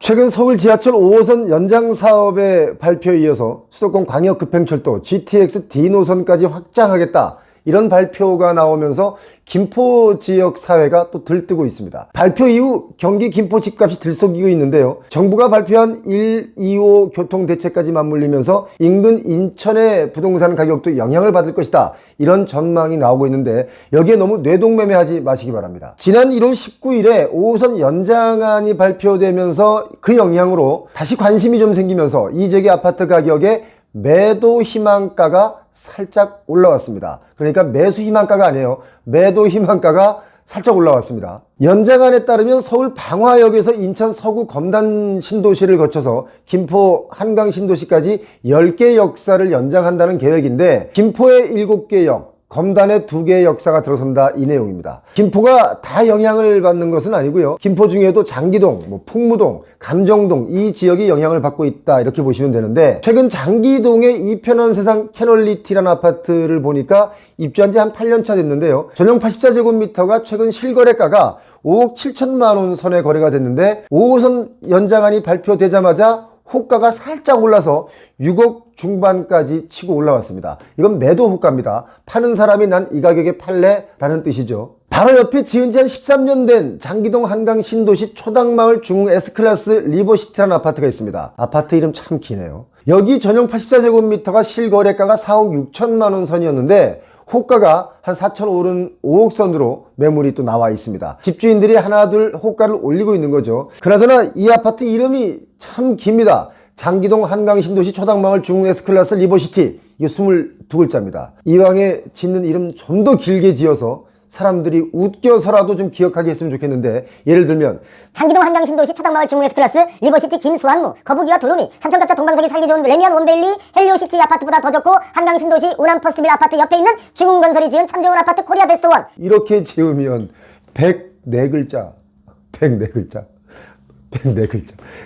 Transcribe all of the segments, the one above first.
최근 서울 지하철 5호선 연장 사업의 발표에 이어서 수도권 광역급행철도 GTX D노선까지 확장하겠다, 이런 발표가 나오면서 김포 지역 사회가 또 들뜨고 있습니다. 발표 이후 경기 김포 집값이 들썩이고 있는데요. 정부가 발표한 1, 2호 교통대책까지 맞물리면서 인근 인천의 부동산 가격도 영향을 받을 것이다, 이런 전망이 나오고 있는데 여기에 너무 뇌동매매하지 마시기 바랍니다. 지난 1월 19일에 5호선 연장안이 발표되면서 그 영향으로 다시 관심이 좀 생기면서 이 지역의 아파트 가격에 매도 희망가가 살짝 올라왔습니다. 그러니까 매수 희망가가 아니에요. 매도 희망가가 살짝 올라왔습니다. 연장안에 따르면 서울 방화역에서 인천 서구 검단 신도시를 거쳐서 김포 한강 신도시까지 10개 역사를 연장한다는 계획인데, 김포의 7개 역, 검단에 2개의 역사가 들어선다, 이 내용입니다. 김포가 다 영향을 받는 것은 아니고요. 김포 중에도 장기동, 풍무동, 감정동, 이 지역이 영향을 받고 있다, 이렇게 보시면 되는데, 최근 장기동의 이편한 세상 캐널리티라는 아파트를 보니까 입주한 지 한 8년차 됐는데요. 전용 84제곱미터가 최근 실거래가가 5억 7천만 원 선에 거래가 됐는데, 5호선 연장안이 발표되자마자 호가가 살짝 올라서 6억 중반까지 치고 올라왔습니다. 이건 매도 호가입니다. 파는 사람이 난 이 가격에 팔래? 라는 뜻이죠. 바로 옆에 지은 지 한 13년 된 장기동 한강 신도시 초당마을 중흥 S클래스 리버시티라는 아파트가 있습니다. 아파트 이름 참 기네요. 여기 전용 84제곱미터가 실거래가가 4억 6천만 원 선이었는데 호가가 한 4천 오른 5억 선으로 매물이 또 나와 있습니다. 집주인들이 하나둘 호가를 올리고 있는 거죠. 그나저나 이 아파트 이름이 참 깁니다. 장기동 한강 신도시 초당마을 중흥 S클래스 리버시티, 이게 22글자입니다. 이왕에 짓는 이름 좀 더 길게 지어서 사람들이 웃겨서라도 좀 기억하게 했으면 좋겠는데, 예를 들면 장기동 한강 신도시 초당마을 중흥 S클래스 리버시티 김수환무 거북이와 도루미 삼천갑자 동방석이 살기 좋은 레미안 원베일리 헬리오시티 아파트보다 더 좋고 한강 신도시 운암 퍼스트빌 아파트 옆에 있는 중흥건설이 지은 참 좋은 아파트 코리아 베스트원, 이렇게 지으면 104글자 104글자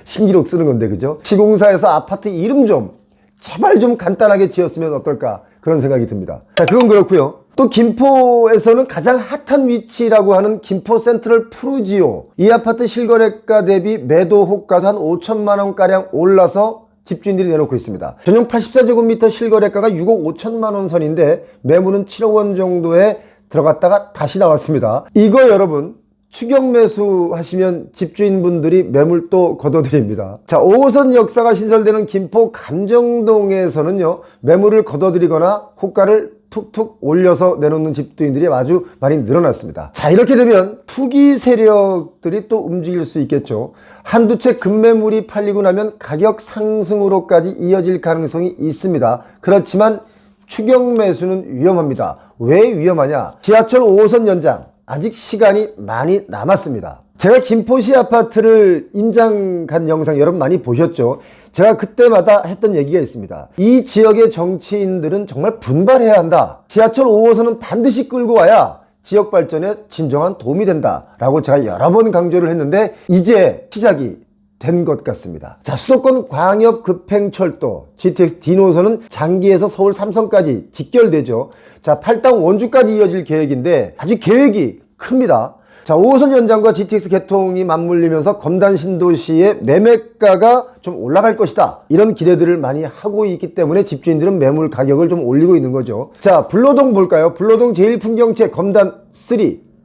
신기록 쓰는 건데, 그죠? 시공사에서 아파트 이름 좀 제발 좀 간단하게 지었으면 어떨까, 그런 생각이 듭니다. 자, 그건 그렇고요. 또 김포에서는 가장 핫한 위치라고 하는 김포 센트럴 푸르지오, 이 아파트 실거래가 대비 매도 호가도 한 5천만 원가량 올라서 집주인들이 내놓고 있습니다. 전용 84제곱미터 실거래가가 6억 5천만 원 선인데 매물은 7억 원 정도에 들어갔다가 다시 나왔습니다. 이거 여러분 추격 매수 하시면 집주인분들이 매물 또 걷어드립니다. 자, 5호선 역사가 신설되는 김포 감정동에서는요, 매물을 걷어들이거나 호가를 툭툭 올려서 내놓는 집주인들이 아주 많이 늘어났습니다. 자, 이렇게 되면 투기 세력들이 또 움직일 수 있겠죠. 한두 채 급매물이 팔리고 나면 가격 상승으로까지 이어질 가능성이 있습니다. 그렇지만 추격 매수는 위험합니다. 왜 위험하냐? 지하철 5호선 연장 아직 시간이 많이 남았습니다. 제가 김포시 아파트를 임장 간 영상 여러분 많이 보셨죠? 제가 그때마다 했던 얘기가 있습니다. 이 지역의 정치인들은 정말 분발해야 한다. 지하철 5호선은 반드시 끌고 와야 지역 발전에 진정한 도움이 된다 라고 제가 여러 번 강조를 했는데 이제 시작이 된 것 같습니다. 자, 수도권 광역급행철도 GTX D노선은 장기에서 서울 삼성까지 직결되죠. 자, 팔당 원주까지 이어질 계획인데 아주 계획이 큽니다. 자, 5호선 연장과 GTX 개통이 맞물리면서 검단 신도시의 매매가가 좀 올라갈 것이다, 이런 기대들을 많이 하고 있기 때문에 집주인들은 매물 가격을 좀 올리고 있는 거죠. 자, 불로동 볼까요? 불로동 제1풍경채 검단 3,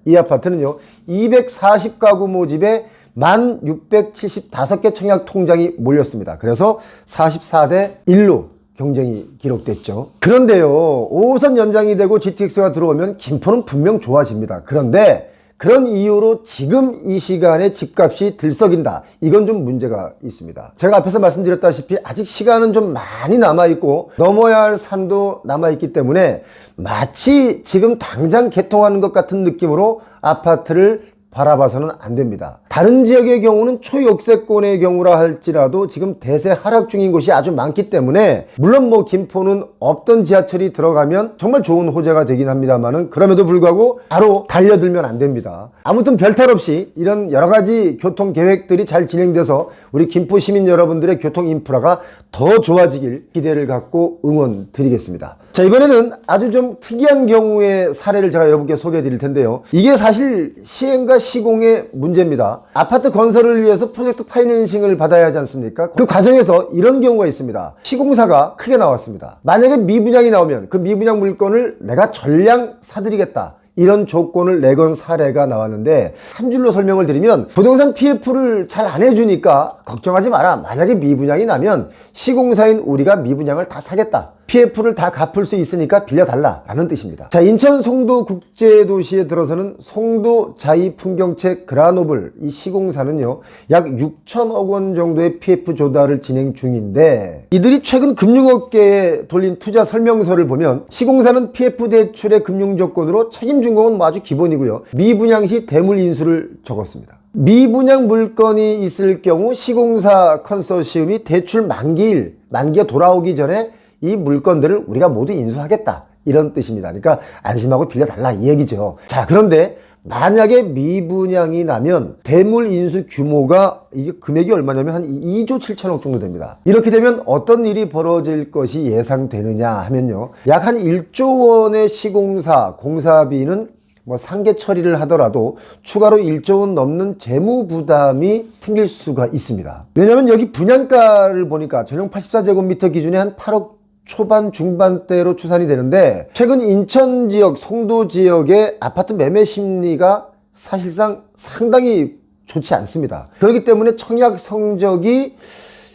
이 아파트는요 240가구 모집에 1675개 청약 통장이 몰렸습니다. 그래서 44대 1로 경쟁이 기록됐죠. 그런데요, 5호선 연장이 되고 GTX가 들어오면 김포는 분명 좋아집니다. 그런데 그런 이유로 지금 이 시간에 집값이 들썩인다, 이건 좀 문제가 있습니다. 제가 앞에서 말씀드렸다시피 아직 시간은 좀 많이 남아있고 넘어야 할 산도 남아있기 때문에 마치 지금 당장 개통하는 것 같은 느낌으로 아파트를 바라봐서는 안 됩니다. 다른 지역의 경우는 초역세권의 경우라 할지라도 지금 대세 하락 중인 곳이 아주 많기 때문에, 물론 김포는 없던 지하철이 들어가면 정말 좋은 호재가 되긴 합니다만은 그럼에도 불구하고 바로 달려들면 안 됩니다. 아무튼 별탈 없이 이런 여러 가지 교통 계획들이 잘 진행돼서 우리 김포 시민 여러분들의 교통 인프라가 더 좋아지길 기대를 갖고 응원 드리겠습니다. 자, 이번에는 아주 좀 특이한 경우의 사례를 제가 여러분께 소개해 드릴 텐데요. 이게 사실 시행과 시공의 문제입니다. 아파트 건설을 위해서 프로젝트 파이낸싱을 받아야 하지 않습니까? 그 과정에서 이런 경우가 있습니다. 시공사가 크게 나왔습니다. 만약에 미분양이 나오면 그 미분양 물건을 내가 전량 사드리겠다, 이런 조건을 내건 사례가 나왔는데, 한 줄로 설명을 드리면 부동산 PF를 잘 안 해주니까 걱정하지 마라. 만약에 미분양이 나면 시공사인 우리가 미분양을 다 사겠다. PF를 다 갚을 수 있으니까 빌려달라 라는 뜻입니다. 자, 인천 송도 국제도시에 들어서는 송도 자이풍경채 그라노블 이 시공사는요, 약 6천억 원 정도의 PF 조달을 진행 중인데, 이들이 최근 금융업계에 돌린 투자 설명서를 보면 시공사는 PF 대출의 금융 조건으로 책임준공은 뭐 아주 기본이고요, 미분양 시 대물 인수를 적었습니다. 미분양 물건이 있을 경우 시공사 컨소시엄이 대출 만기가 돌아오기 전에 이 물건들을 우리가 모두 인수하겠다, 이런 뜻입니다. 그러니까 안심하고 빌려달라 이 얘기죠. 자, 그런데 만약에 미분양이 나면 대물 인수 규모가, 이게 금액이 얼마냐면 한 2조 7천억 정도 됩니다. 이렇게 되면 어떤 일이 벌어질 것이 예상되느냐 하면요, 약 한 1조 원의 시공사 공사비는 뭐 상계 처리를 하더라도 추가로 1조 원 넘는 재무 부담이 생길 수가 있습니다. 왜냐하면 여기 분양가를 보니까 전용 84제곱미터 기준에 한 8억 초반 중반대로 추산이 되는데, 최근 인천 지역, 송도 지역의 아파트 매매 심리가 사실상 상당히 좋지 않습니다. 그렇기 때문에 청약 성적이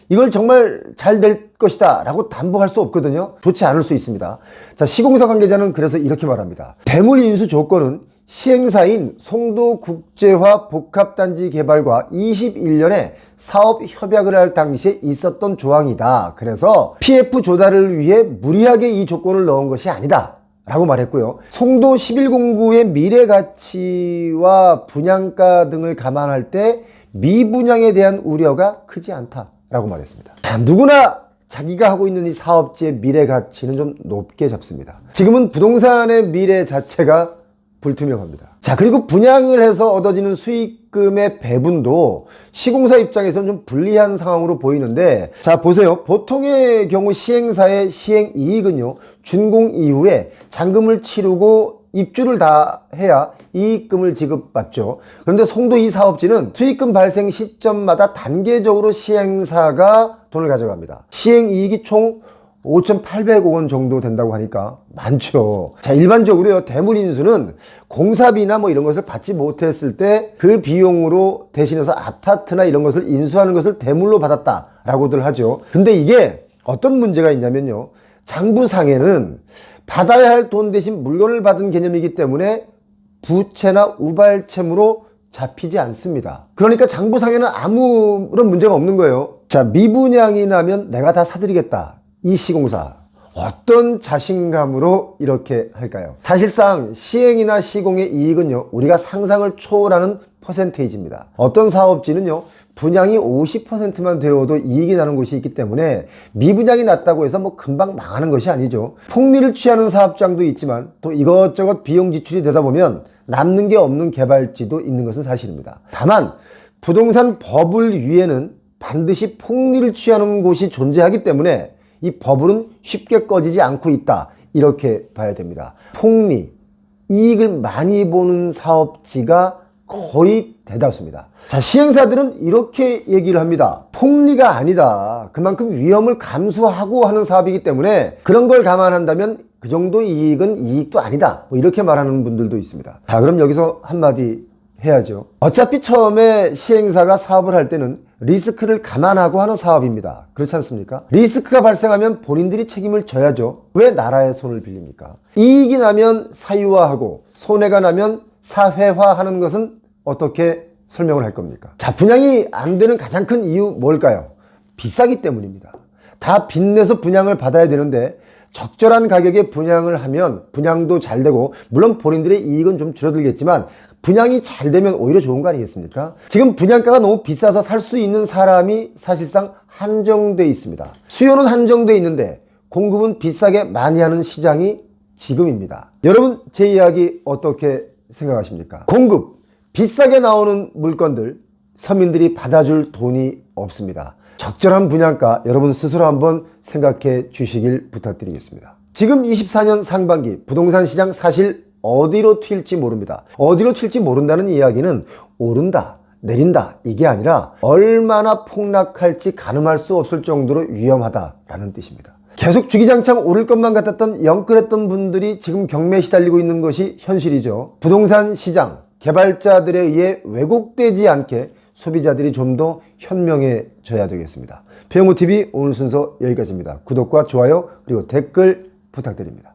이걸 정말 잘 될 것이다 라고 담보할 수 없거든요. 좋지 않을 수 있습니다. 자, 시공사 관계자는 그래서 이렇게 말합니다. 대물 인수 조건은 시행사인 송도국제화 복합단지 개발과 21년에 사업 협약을 할 당시에 있었던 조항이다. 그래서 PF 조달을 위해 무리하게 이 조건을 넣은 것이 아니다 라고 말했고요. 송도 11공구의 미래 가치와 분양가 등을 감안할 때 미분양에 대한 우려가 크지 않다 라고 말했습니다. 자, 누구나 자기가 하고 있는 이 사업지의 미래 가치는 좀 높게 잡습니다. 지금은 부동산의 미래 자체가 불투명합니다. 자, 그리고 분양을 해서 얻어지는 수익금의 배분도 시공사 입장에서는 좀 불리한 상황으로 보이는데, 자, 보세요. 보통의 경우 시행사의 시행 이익은요, 준공 이후에 잔금을 치르고 입주를 다 해야 이익금을 지급받죠. 그런데 송도 이 사업지는 수익금 발생 시점마다 단계적으로 시행사가 돈을 가져갑니다. 시행이익이 총 5,800억 원 정도 된다고 하니까 많죠. 자, 일반적으로요, 대물 인수는 공사비나 뭐 이런 것을 받지 못했을 때 그 비용으로 대신해서 아파트나 이런 것을 인수하는 것을 대물로 받았다라고들 하죠. 근데 이게 어떤 문제가 있냐면요, 장부상에는 받아야 할 돈 대신 물건을 받은 개념이기 때문에 부채나 우발채무로 잡히지 않습니다. 그러니까 장부상에는 아무런 문제가 없는 거예요. 자, 미분양이 나면 내가 다 사드리겠다. 이 시공사 어떤 자신감으로 이렇게 할까요? 사실상 시행이나 시공의 이익은요, 우리가 상상을 초월하는 퍼센테이지입니다. 어떤 사업지는요, 분양이 50%만 되어도 이익이 나는 곳이 있기 때문에 미분양이 났다고 해서 뭐 금방 망하는 것이 아니죠. 폭리를 취하는 사업장도 있지만 또 이것저것 비용 지출이 되다 보면 남는 게 없는 개발지도 있는 것은 사실입니다. 다만 부동산 버블 위에는 반드시 폭리를 취하는 곳이 존재하기 때문에 이 버블은 쉽게 꺼지지 않고 있다, 이렇게 봐야 됩니다. 폭리, 이익을 많이 보는 사업지가 거의 대다수입니다. 자, 시행사들은 이렇게 얘기를 합니다. 폭리가 아니다. 그만큼 위험을 감수하고 하는 사업이기 때문에 그런 걸 감안한다면 그 정도 이익은 이익도 아니다, 뭐 이렇게 말하는 분들도 있습니다. 자, 그럼 여기서 한마디 해야죠. 어차피 처음에 시행사가 사업을 할 때는 리스크를 감안하고 하는 사업입니다. 그렇지 않습니까? 리스크가 발생하면 본인들이 책임을 져야죠. 왜 나라의 손을 빌립니까? 이익이 나면 사유화하고 손해가 나면 사회화하는 것은 어떻게 설명을 할 겁니까? 자, 분양이 안 되는 가장 큰 이유 뭘까요? 비싸기 때문입니다. 다 빚내서 분양을 받아야 되는데 적절한 가격에 분양을 하면 분양도 잘 되고, 물론 본인들의 이익은 좀 줄어들겠지만 분양이 잘 되면 오히려 좋은 거 아니겠습니까? 지금 분양가가 너무 비싸서 살 수 있는 사람이 사실상 한정돼 있습니다. 수요는 한정돼 있는데 공급은 비싸게 많이 하는 시장이 지금입니다. 여러분, 제 이야기 어떻게 생각하십니까? 공급, 비싸게 나오는 물건들 서민들이 받아줄 돈이 없습니다. 적절한 분양가 여러분 스스로 한번 생각해 주시길 부탁드리겠습니다. 지금 24년 상반기 부동산 시장 사실 어디로 튈지 모릅니다. 어디로 튈지 모른다는 이야기는 오른다, 내린다 이게 아니라 얼마나 폭락할지 가늠할 수 없을 정도로 위험하다라는 뜻입니다. 계속 주기장창 오를 것만 같았던 영끌했던 분들이 지금 경매에 시달리고 있는 것이 현실이죠. 부동산 시장, 개발자들에 의해 왜곡되지 않게 소비자들이 좀 더 현명해져야 되겠습니다. 배영호TV 오늘 순서 여기까지입니다. 구독과 좋아요 그리고 댓글 부탁드립니다.